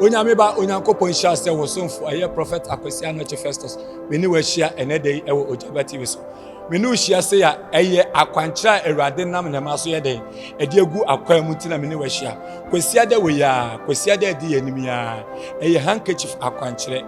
Onyameba onyankopon hia se wo somfo aye prophet Akwesi Anoche Festus meni wa hia enede ewo Ojaba TV so meni hia se ya eye akwankyera Awurade nam na maso ye den ede egu akwan mu tina meni wa hia kwesiade we ya kwesiade ade yanim ya eye handkerchief akwankyere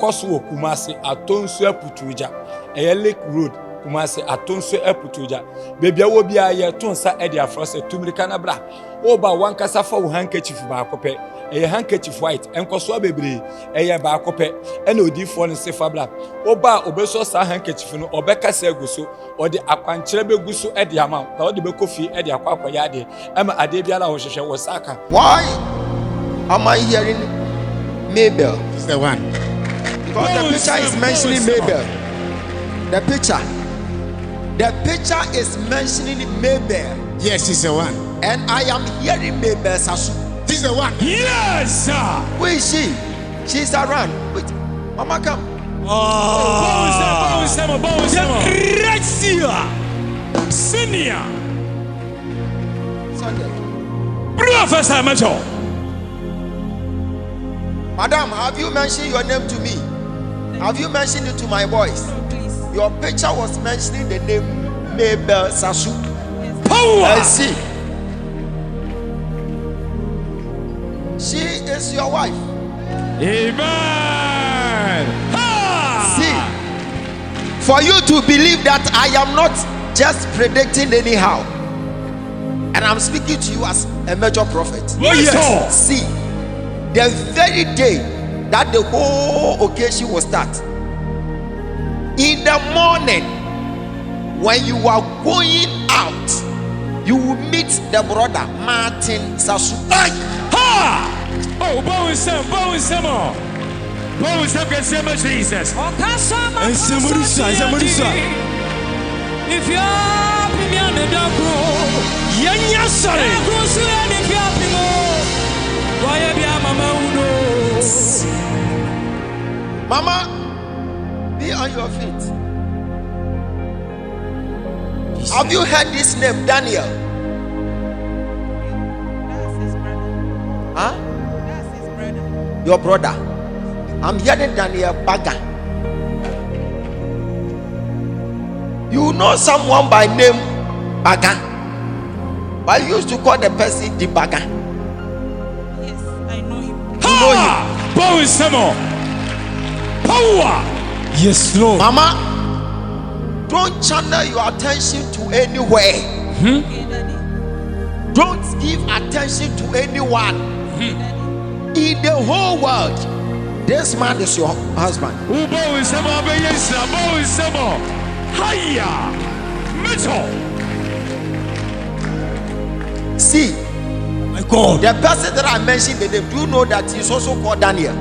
koso wo Kumasi atonso aputuja eye Lake Road Kumasi atonso aputuja bebia wo bia ye tonsa ede afrose tumirika na bra oba wankasa fa wo handkerchief ba akopɛ a handkerchief white and Koswa baby, a bacope, and Odifon and Sefabla. Oba Obeso sa handkerchief no Obeka Seguso, or the Aquantrebe Gusu at the amount, or the Bekofi at the Aqua Yadi, Emma Adebiala Osaka. Why am I hearing Mabel? It's the one. Because the picture is mentioning Mabel. The picture is mentioning Mabel. Yes, it's the one. And I am hearing Mabel Sasu. This is the one. Yes, sir. Where is she? She's around. Wait, Mama, come. Oh, Senior. Sunday. Professor Macho. Madam, have you mentioned your name to me? Have you mentioned it to my boys? Your picture was mentioning the name Mabel Sasu. Power. I see. She is your wife. Amen. See, for you to believe that I am not just predicting anyhow, and I'm speaking to you as a major prophet. Oh, yes. See, the very day that the whole occasion will start, in the morning, when you are going out, you will meet the brother Martin Sasu. Ha! Oh, Bowensem, can say much Jesus. And somebody say. If you are Pimian the Dagro, Yanya sorry. Why be a Mama Uno? Mama, be on your feet. Have you heard this name, Daniel? Huh? That's his brother. Your brother. I'm hearing Daniel Baga. You know someone by name Baga, but you used to call the person the Baga. Yes, I know him. You know him. Bowensem. Power. Yes, Lord. Mama, don't channel your attention to anywhere. Okay, Daddy. Don't give attention to anyone. Okay, Daddy. In the whole world, this man is your husband. Bowensem. Hiya. Mitchell. See, My God. the person that I mentioned the name, do you know that he's also called Daniel?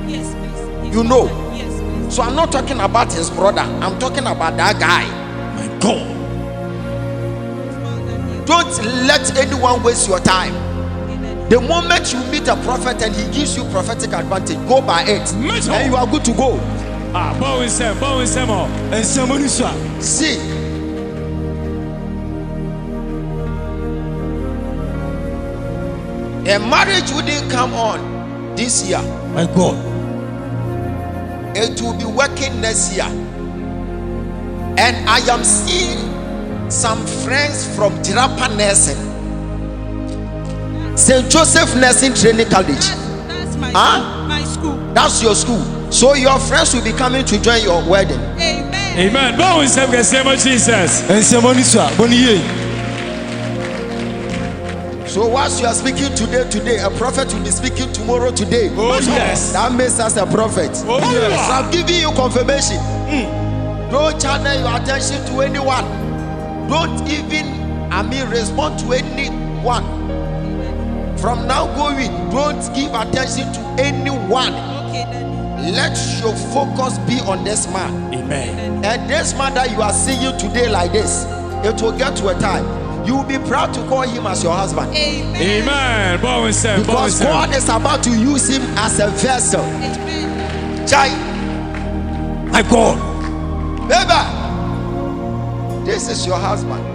Yes, please. He's You know. Yes, please. So I'm not talking about his brother, I'm talking about that guy. My God. Don't let anyone waste your time. Okay, Daddy. The moment you meet a prophet and he gives you prophetic advantage, go by it, Mitchell. and you are good to go. Bowensem. And somebody say. See, a marriage wouldn't come on this year. My God. It will be working next year. And I am seeing some friends from Tirapa Nursing, St. Joseph Nursing Training College. That's my Huh? school. My school. That's your school. So your friends will be coming to join your wedding. Amen. Amen. Bowensem can say much Jesus. And somebody say. Bonnie. So whilst you are speaking today, a prophet will be speaking tomorrow, today. Oh, yes. That makes us a prophet. Oh, yes. So I'm giving you confirmation. Don't channel your attention to anyone. Don't even, respond to anyone. From now going, don't give attention to anyone. Okay, Daddy. Let your focus be on this man. Amen. And this man that you are seeing today like this, it will get to a time you will be proud to call him as your husband. Amen. Amen. Bowensem. Because God is about to use him as a vessel. Amen. Chai, My God. baby, this is your husband.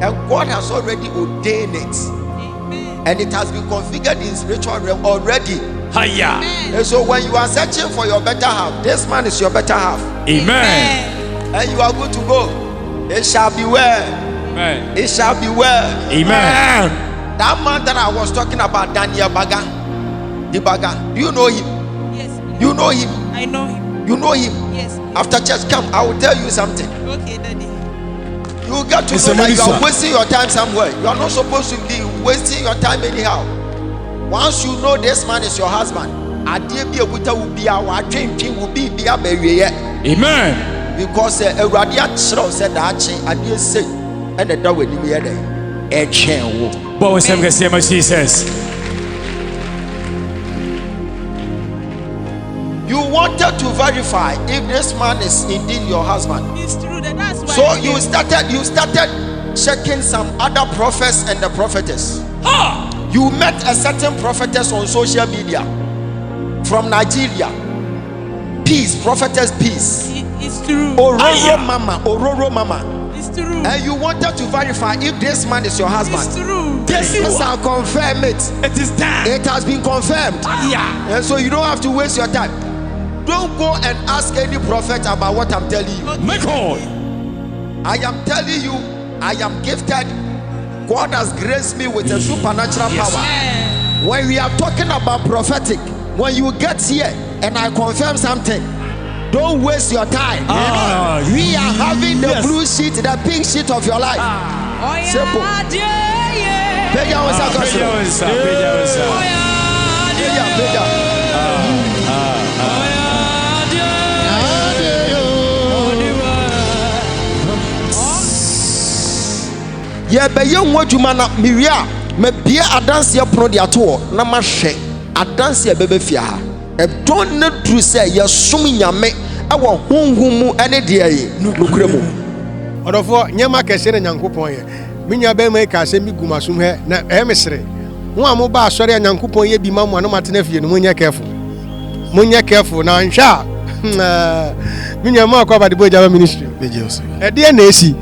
And God has already ordained it. Amen. and it has been configured in spiritual realm already. Hiya. And so when you are searching for your better half, this man is your better half. Amen. And you are good to go. It shall be well. Amen. It shall be well. Amen. That man that I was talking about, Daniel Baga, the Baga, do you know him? Yes. You know him? I know him. You know him? Yes. After church, come, I will tell you something. Okay, Daddy. You get to It's know a that you minister. are wasting your time somewhere. You are not supposed to be wasting your time anyhow. Once you know this man is your husband, adeɛ bi ebuta wo bia wa twentwen wo bi bia bɛwieyɛ. Amen. Because Awurade akyerɛw sɛ daakye adeɛ sei ɛna da w'anim yɛ dɛ ɛtwɛn wo. Bow some Jesus. You wanted to verify if this man is indeed your husband. It's true that that's why. So you started checking some other prophets and the prophetess. Ha! You met a certain prophetess on social media from Nigeria. Peace, prophetess Peace. It's true. Ororo Mama. It's true. And you wanted to verify if this man is your husband. It's true. Yes, I'll confirm it. It is time. It has been confirmed. Yeah. And so you don't have to waste your time. Don't go and ask any prophet about what I'm telling you. My God. I am telling you, I am gifted. God has graced me with a supernatural power. When we are talking about prophetic, when you get here and I confirm something, don't waste your time. We are having the blue sheet, the pink sheet of your life. Simple. Yeah, but you want to man up Miria, maybe a dance your pro the atour, Namashe, a dance your baby fear. A don't need to say, you're swimming your mate, our home, any day, no cremo. Odofo nyama kese na Nyankopon ye. Minya be me ka se mi gumasum he na emesere. Wo am ba asori Nyankopon ye bi ma mo no matena fie no munya careful. Munya careful na nhwa. Minya ma kwa bade boja ministry. Bejeoso. E de na esi.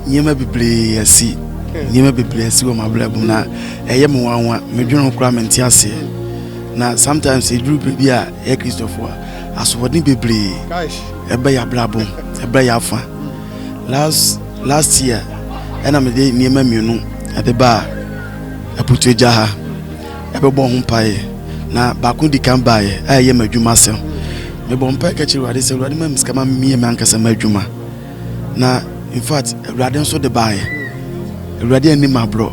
Nyema bebre asi. Nyema bebre asi wo mablabum na eye me wanwa medwene kra menti ase. Na sometimes e group bi a e Christopher asofodin bebre. Gosh. Ebe ya blabum, ebe ya fa. Last year and I'm the near Mamunu at the bar. I put a jar. I be born pie. Now Bakundi can buy. I am a Jumasa. The bomb package what is a radimum scammer me a man casa majuma. Now, in fact, Radian so the buy. Radian in my bro.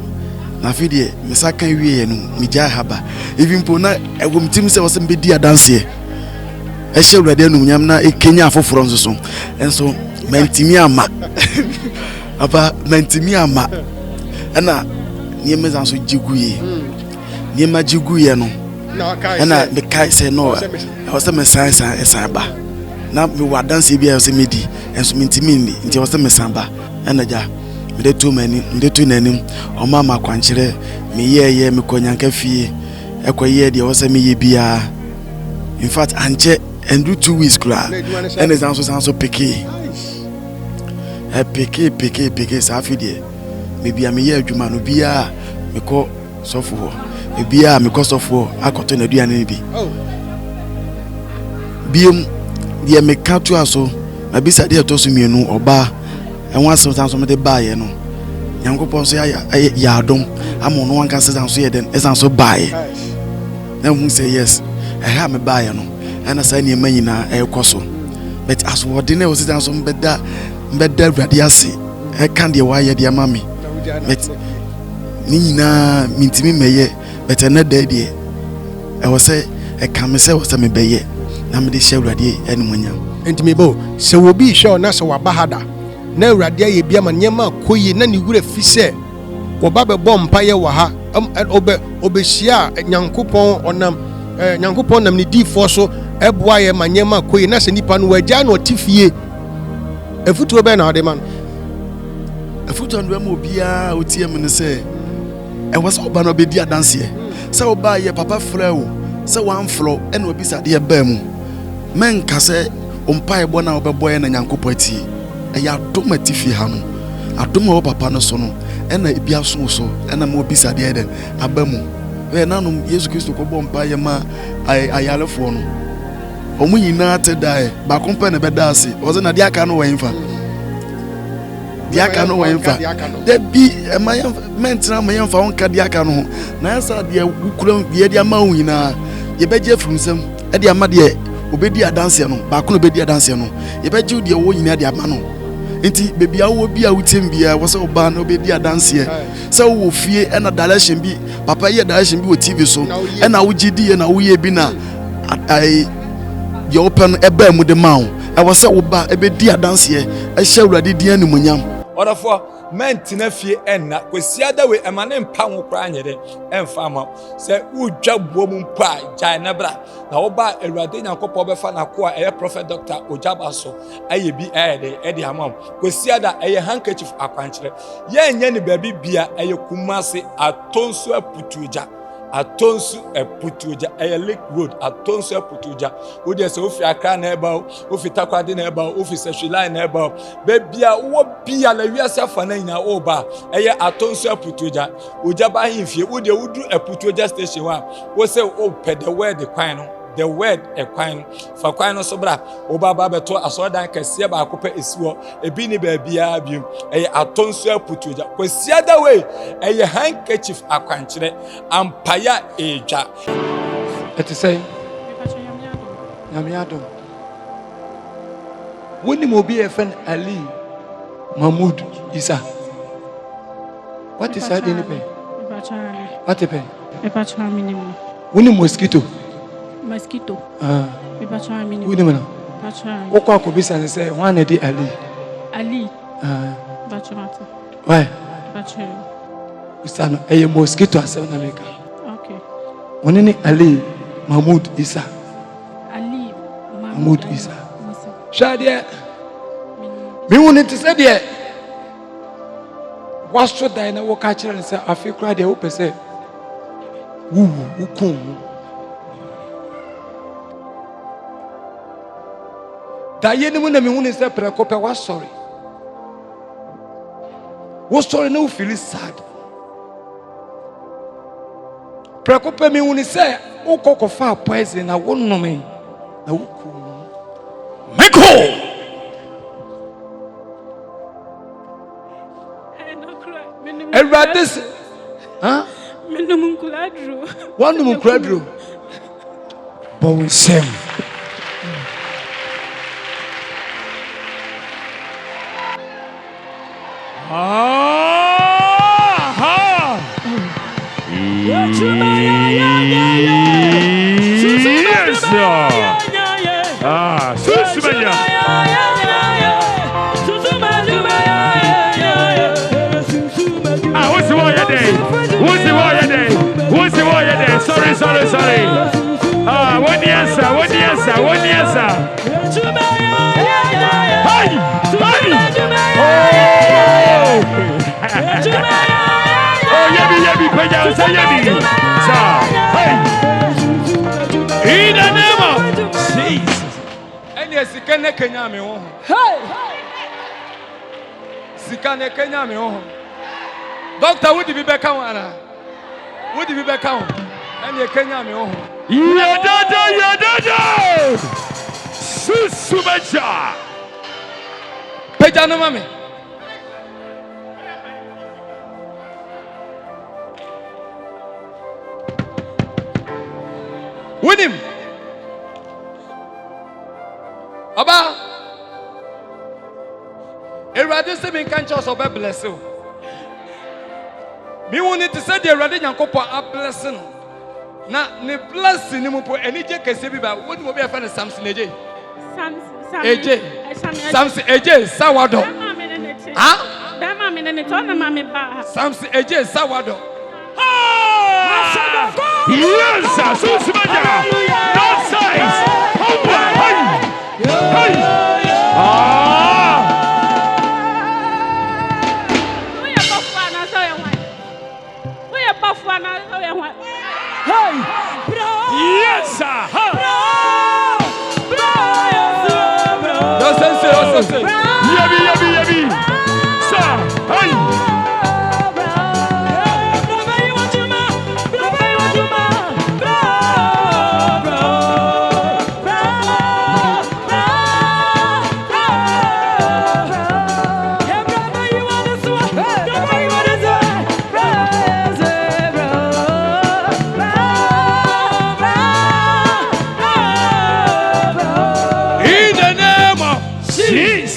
Now, Fiddy, Missaka we and Mija Haba. Even Pona, I will team was some big dear dance here. I shall Radian Yamna a Kenya for Franzo. And so, Mentimiama. Apa Mentimiama. Ana niema zanso jiguye. Niema jiguye no. Ana the kai say no. I was me sansa esaba. Na me wa dance bia se medi. Enso mentimi nti was me samba. Ana ja me de tu nanim. O mama kwankyere me ye me konyanka fie. Ekoye de was me ye bia. In fact anche endu 2 weeks kra. Ene zanso peke. Peke safi de maybe am ye adwuma no bia me ko sofo ho bia me ko sofo akoto na duane bi biem de me ka to aso na bisa de to so mienu oba enwa so me de baaye no Nyankopon so ya adom amo no wanka se so ye den esanso baaye na mu say yes ha me baaye no ana sa ni manyina ekoso but as what de na o sisanso mbeda radiasi e kan de waye de mami but ni na mintimi meye but na da de e wo se e kan me se wo se me beye na me de hye radi ene munya Entimi bo se wo bi hye na se wa bahada na awurade aye bia ma nyema koyi na ni wura fi se wo ba be bom paye wa ha obehia Nyankopon onam Nyankopon nam ni difo so eboa ye ma nyema koyi na se nipa no wagya na otifie efutu be na ade man efutu ndo mo bia otie me ne se e was oba no be di adanse se oba ye papa frɛwo se wan flo e na obi sade e ba mu men ka se ompa e bona obɛbɔ ye na Nyankopɔ ati e ya adom atifi ha no adom wo papa no so no ɛna ebi aso so ɛna mo bisa deɛ den aba mu nanom Yesu Kristo ko bɔ mpa yɛ ma ayalefoɔ no ɔmo nyinaa te dae ba kompa na bɛda ase ɔsɛ na deɛ aka no wɔ yɛmfa deɛ aka no wɔ yɛmfa da bi ɛma yɛmfa mɛntena ma yɛmfa wɔnka deɛ aka no ho na yɛsa deɛ wukura deɛ de ama wo nyinaa yɛbɛgye afiri nsɛm ɛde ama deɛ obɛdi adanseɛ no baako na obɛdi adanseɛ no yɛbɛgye deɛ wɔ nyinaa de ama no nti bebi awo bi a wutem bia wo se oba na obedi adanse se wo fie na direction bi papa ye direction bi wo TV so na wo gidi na wo ye bi na ai ye open eba mu de ma wo e wo se wo ba ebedi adanse e hye awurade di animunyam Orafo mentina fie enna kwesiada we emane mpa wo kra anyede emfa ma se wudwa buom mpa jai na bra na wo ba awurade nyankopɔ befa na ko a eye prophet doctor ojaba so aye bi ede amam kwesiada eye handkerchief akwankyere ye nya ni baabi bia eye kumase atonso aputuja atonsu eputuja Lake Road atonsu eputuja wodi se ofi Accra na eba ofi Takwade na eba ofi Seshwilai na eba bebia wo bia la wiase afa na nyina oba atonsu eputuja ojaba himfie wodi wudu eputuja station wa wo se o pede word kwan no the word ekwan fa kwan no so bra oba ba beto asodan kase ba akopa esiwo ebi ni ba bia bi atonsu aputuja kwesiada we handkerchief akwankyere ampaya eja eti say nyamiado woni mo bi efen Ali Mahmoud Isa what is that any pe what pe woni mosquito Wudi mana? Woko akobisa ne say one na di Ali. Bachorati. Why? Bachorati. Usano eye mosquito asem na meka. Okay. Woni ni Ali Mahmoud Isa. Ali Mahmoud Isa. Shadia. Me woni te say de waso dan na wo ka kire ne say afikura de wo pese. Wukun. Da yeni mu na me hunu se prekope wa sorry. Wo sorry na wo feel sad. Prekope me hunu se wo kokofa poison na wo nnome na wo ku. Michael. Everybody's huh? Menum kuladru. One num kuladru. Bon sem. Sorry. What the answer? In the name of Jesus. And yes, Sikane Kenya me ho. Sikane Kenya me ho. Doctor, would be back on? Would be back on? And you Kenya me ho. Yadada. Susumeja. Pejano mami. With him. Aba. Erade se me kan church oba bless you. Me woni to say the Erade Nyankopon a blessing. Na ne blessing ni mo po enije kese bi ba woni mo be fa ne Samson eje. Samson eje sawado. Ah? Dama me ne to na mama ba. Samson eje sawado. Yes, Susumeja. No size. Yes, sir. Don't say. Yabi. Sir. Hey.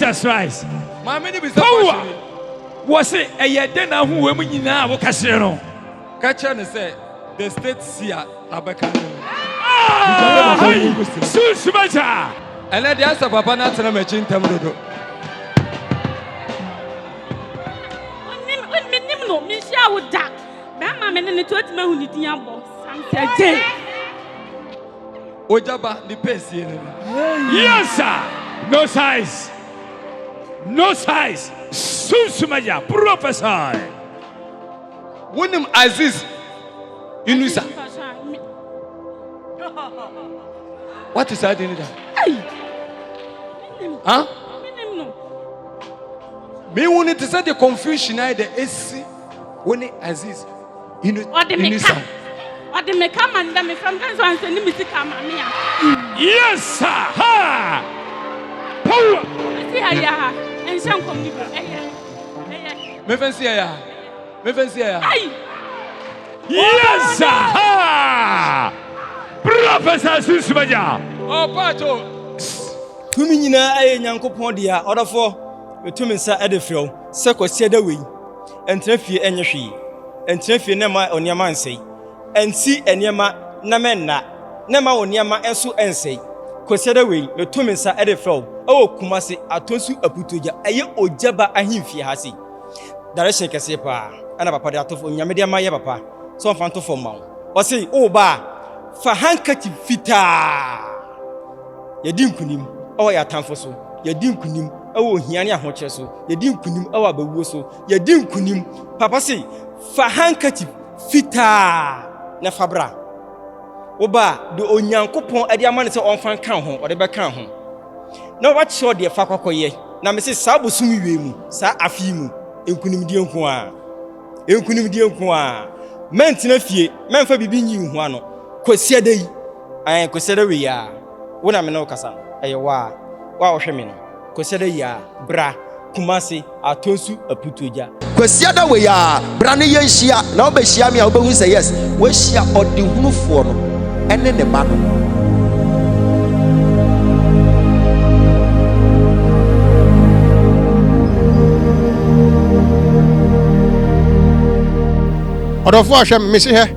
Jesus Christ. maame ni bisa Power. question Was it a yet na who women in our casino? catcher ne say the state sia abeka Ah, Susmaja. and then the answer papa na tena mechi ntem dodo Menim no, me share with that. Bama me ne to atma hu ni din abo. Samse ojaba the pace ni Yes, sir. No size. No size. Susmaja. Prophesy. wonim Aziz Inusa what is that in that huh Menim no. me woni to say the confusion I the AC woni Aziz Inusa Ode me come and me from kan so anse ni misika ma me ya. Yes, sir. Ha. Power. Si aya. En shan kom ni bro. me fancy ya Ai. Yes, sir. Ha. Prophesy Susmaja. oh pato tumi nyinaa ayɛ nyankopɔn de a ɔdɔfo ɛtumi nsa ɛde frɛw sɛ kɔsia da wei ɛntena fie ɛnyɛ hwee ɛntena fie na ma oniama nsɛe ɛnsi eniema na menna na ma oniama ɛnso ɛnsɛe kɔsia da wei ɛtumi nsa ɛde frɛw ɛwɔ kumase atonsu aputoja ɛyɛ ogyaba ahemfie ha se direction kɛse paa ɛna papa de atofo nyame de ama yɛ papa so ɔmfa ntofo ma wo ɔse wo ba fa hankati fitaa yɛdi nkunim ɛwɔ yɛ atamfo so yɛdi nkunim ɛwɔ ohia ne ahokyerɛ so yɛdi nkunim ɛwɔ abawuo so yɛdi nkunim papa se fa hankati fitaa na fabra wo ba de onyankopɔn ade ama ne sɛ ɔmfa nka ho ɔde bɛka ho na wɔakyerɛ deɛ fa kɔkɔyɛ na me se saa bosom wie mu saa afi mu nkunimdie nko a mentena fie memfa bibi nyi ho ano kɔsia da yi kɔsia da wei a wo na me ne wo kasa ɛyɛ wa wɔhwɛ me no kɔsia da yi a bra kumase atonsu aputoja kwasia da we ya bra ne yɛnhyia na wobɛhyia me a wobɛhu sɛ yes wɔahyia ɔdehunufoɔ no ɛne ne ba no ɔdɔfo ahwɛ me se hɛ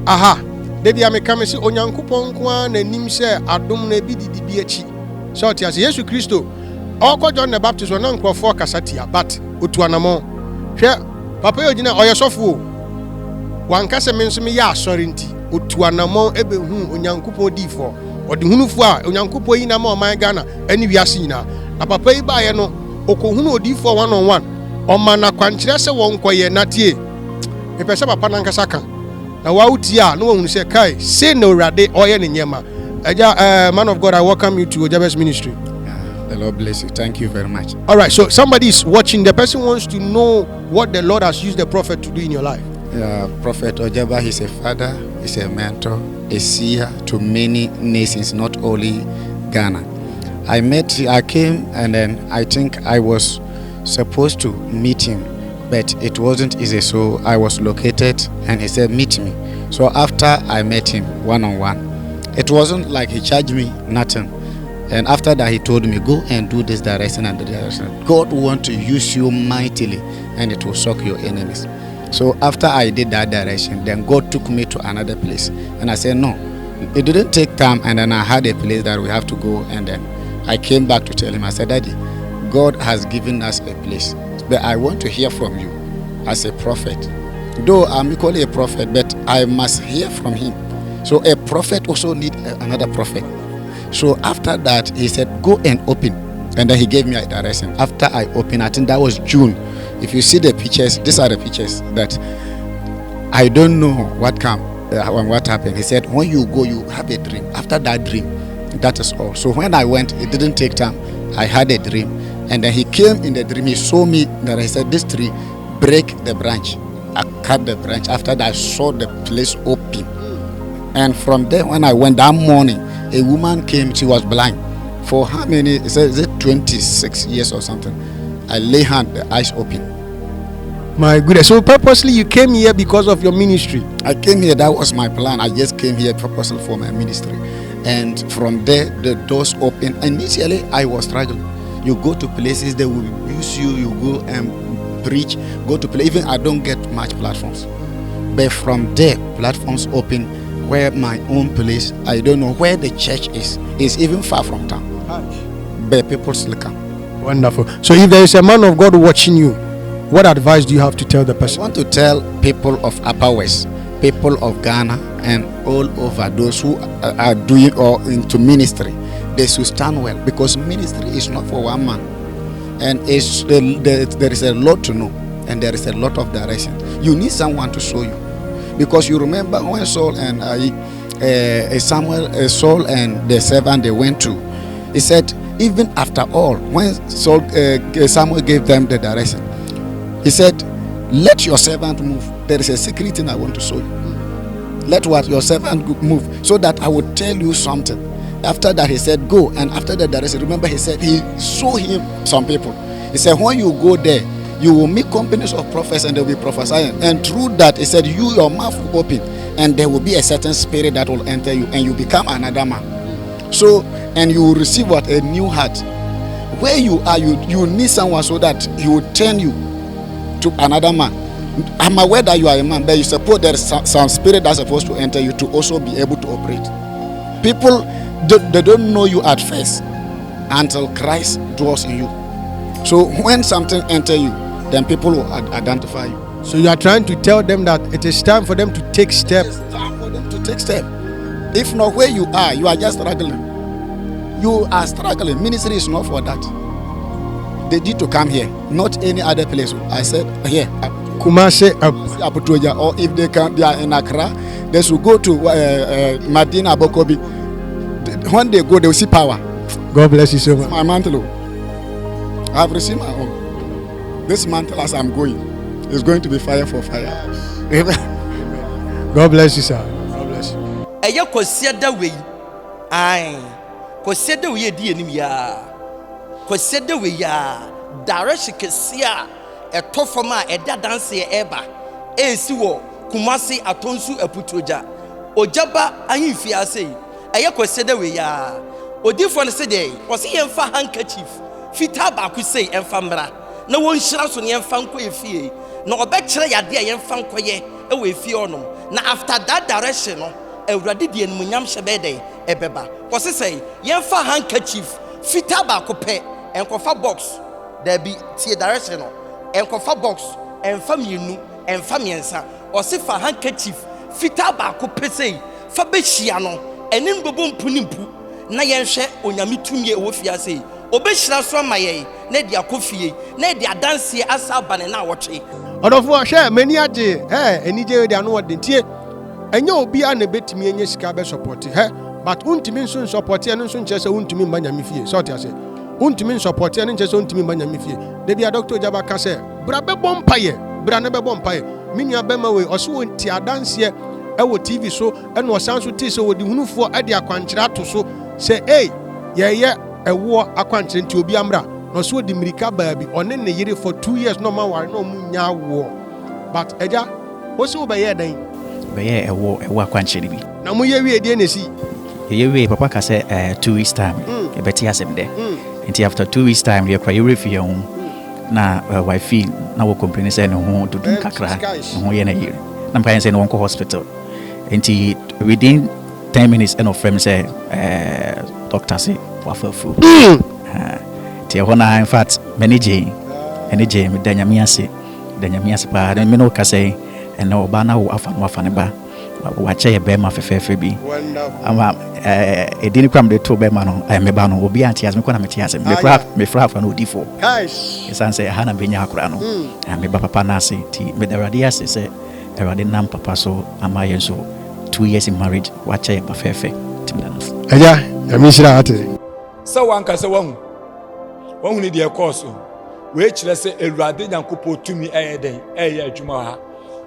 aha de bia meka me se onyankopɔn nko a nanim sɛ adom na bi didi bi akyi sɛ ɔte ase yesu kristo ɔkɔ John the Baptist ɔna nkurɔfoɔ kasa tia but otu anamɔ hwɛ papa yɛ ogyina ɔyɛ sɔfo o wanka sɛ me nso meyɛ asɔre nti otu anamɔ ɛbɛhu onyankopɔn diifoɔ ɔde hunufoɔ a onyankopɔn yi nama ɔman Ghana ɛne wiase nyinaa na papa yi baeɛ no ɔkɔhunu odiifoɔ 1-on-1 ɔma na kwankyerɛ sɛ wɔn nkɔyɛ natie mepɛ sɛ papa nankasa ka na wauti a no wɔhunu sɛ kai say no Awurade ɔyɛ ne nyɛma agya man of God, I welcome you to Ojabe's ministry. The Lord bless you. Thank you very much. All right, so somebody is watching. The person wants to know what the Lord has used the prophet to do in your life. Prophet Ojaba, he's a father, he's a mentor, a seer to many nations, not only Ghana. I came and then I think I was supposed to meet him, but it wasn't easy. So I was located and he said, meet me. So after I met him 1-on-1, it wasn't like he charged me nothing. And after that, he told me, go and do this direction and the direction. God wants to use you mightily and it will shock your enemies. So after I did that direction, then God took me to another place. And I said, no, it didn't take time. And then I had a place that we have to go. And then I came back to tell him, I said, Daddy, God has given us a place. But I want to hear from you as a prophet. Though I'm equally a prophet, but I must hear from him. So a prophet also needs another prophet. So after that, he said, go and open. And then he gave me a direction. After I opened, I think that was June. If you see the pictures, these are the pictures that I don't know what happened. He said, when you go, you have a dream. After that dream, that is all. So when I went, it didn't take time. I had a dream. And then he came in the dream. He saw me that he said, this tree, break the branch. I cut the branch. After that, I saw the place open. And from there, when I went that morning, a woman came. She was blind. For how many? Is it 26 years or something? I lay hand, the eyes open. My goodness. So purposely you came here because of your ministry? I came here. That was my plan. I just came here purposely for my ministry. And from there, the doors opened. Initially, I was struggling. You go to places, they will use you. You go and preach. Go to play. Even I don't get much platforms, but from there, platforms open. Where my own place, I don't know where the church is. It's even far from town, but people still come. Wonderful. So if there is a man of God watching you, what advice do you have to tell the I person? want to tell people of Upper West, people of Ghana, and all over those who are doing or into ministry, they should stand well, because ministry is not for one man, and there is a lot to know, and there is a lot of direction. You need someone to show you, because you remember when Saul and Saul and the servant, they went to, he said, even after all, when Samuel gave them the direction, he said, let your servant move. There is a secret thing I want to show you. Let what your servant move, so that I will tell you something. After that, he said, go. And after the direction, remember, he said, he showed him some people. He said, when you go there, you will meet companies of prophets, and they will be prophesying. And through that, he said, your mouth will open, and there will be a certain spirit that will enter you, and you become another man. So, and you will receive what? A new heart. Where you are, you need someone so that he will turn you to another man. I'm aware that you are a man, but you suppose there is some spirit that's supposed to enter you to also be able to operate. People, they don't know you at first until Christ dwells in you. So when something enters you, then people will identify you. So you are trying to tell them that it is time for them to take steps. It's time for them to take steps. If not, where you are just struggling. You are struggling. Ministry is not for that. They need to come here, not any other place. I said here, Kumase, Abuja, or if they are in Accra, they should go to Madina Bokobi. When they go, they will see power. God bless you so much. My mantle, I have received my own. This mantle, as I'm going, is going to be fire for fire. God bless you, sir. God bless you. Eya kwasia da wei. Ai. Kwasia da wei di enim ya. Kwasia da wei ya. Direction kesia etofoma eda dance e eba. Ensi wo Kumasi atonsu eputoja. Ojaba ahimfi ase. Eya kwasia da wei ya. Odifo ne se dey. Osi yemfa handkerchief. Fita ba ku sei emfa mra. Na won hira so ne emfa nko efie. Na obekire yade a yemfa nkoye e we efie onom. Na after that direction no Ewurade die enmunyam hyebede ebeba. Kose say yemfa handkerchief fita ba ko pe enkofa box there be tie direction no enkofa box emfa mienu emfa miensa ose fa handkerchief fita ba ko pe sei fa be hia no enim bebo mpunimpu na yenhwe onyame tumie wo fia sei obehira so amaye na dia kofie na dia danse asa bane na woche Odofo hwe mani age enije de anu odentie enye obi a na betimi enye sika be support but untimi nso support eno nso nche se untimi mbanyame fie so tia se untimi support eno nche se untimi mbanyame fie de bia doctor Jaba ka se bra be bompaye bra na be bompaye minua be ma we oso wonti adanse ewo TV so eno osan so ti se wodi hunufo ade akwankyera to so se ye ewo akwankyere nti obi amra no so di mirika baabi one ne yire for 2 years no ma ware no munya wo but eja wo se wo be ye dan be ye ewo akwankyere bi na mo ye wie die na si ye wie papa ka say 2 weeks time e beti asem de nti after 2 weeks time ye kwa yire fie ho na wife na wo complain say no ho dudun kakra no ho ye na yire na mpa say no won ko hospital nti within 10 minutes and of friend say doctor say wafafu ti hona in fact manage me danyamia se pa me no ka say and oba na wo afa ne ba wache ye be ma fefefe bi ama edini kwam de to be ma no me ba no obi anti as me kona me ti as me fra afa no difo esan say hana benya akura no me ba papa na se ti me da radia se say erade nam papa so ama ye so 2 years in marriage wache ye ba fefe ti me na eja yamishira ate so wanka se wahu ni de course we kire se Ewurade Nyankopɔ tumi den adwuma ha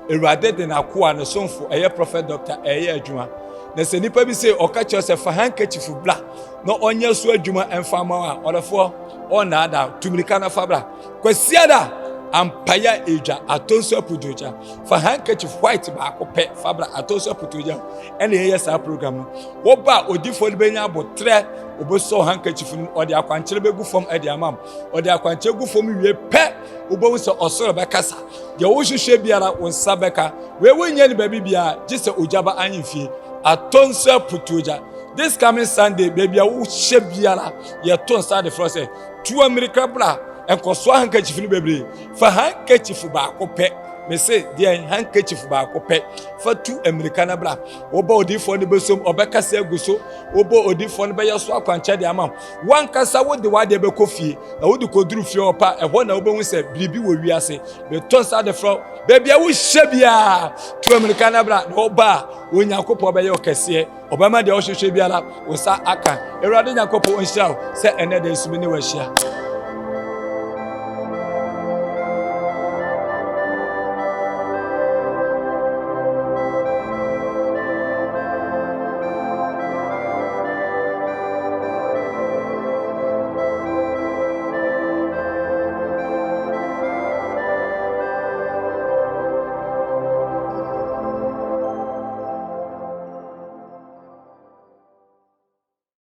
Ewurade de na ko an sonfo prophet doctor adwuma na se nipa bi se okache se fa handkerchief bla na onya so adwuma emfa ma wa odefo ona ada tumilika na fa bla kwasiada ampaya eja atonso apudoja fa handkerchief white ba akopɛ fabra atonso apudoja ene yɛ sa program no wo ba odifo no benya abotre oboso handkerchief no ɔde akwankyere begu fam ɛde amam ɔde akwankyere gu fam wie pɛ obohu sɛ ɔsoro bɛkasa deɛ wo hwehwɛ biara wo nsa bɛka we wonyɛ ne baabi bia gye sɛ ojaba anyimfie atonso apudoja. This coming Sunday, baby, I will share biara. Ye ton start the first say 2 America bra and koso handkerchief ni baby. For handkerchief ba ko pe. Me say the handkerchief ba ko pe. For 2 Americana bra. Oba odi for ni besom obeka se guso. Oba odi for ni be yaso akwanche de amam. Wan kasa wo de wade be kofie. Na wo de koduru fie opa e ho na oba hu se biribi wo wiase. Me ton start the first baby, I will share biara. 2 Americana bra oba onyankopɔ bɛyɛ ɔkɛseɛ ɔbɛma deɛ ɔhwehwɛ biara wo sa aka awurade nyankopɔ ɔnhyira wo sɛ ɛnɛ da nsumi ne wahyia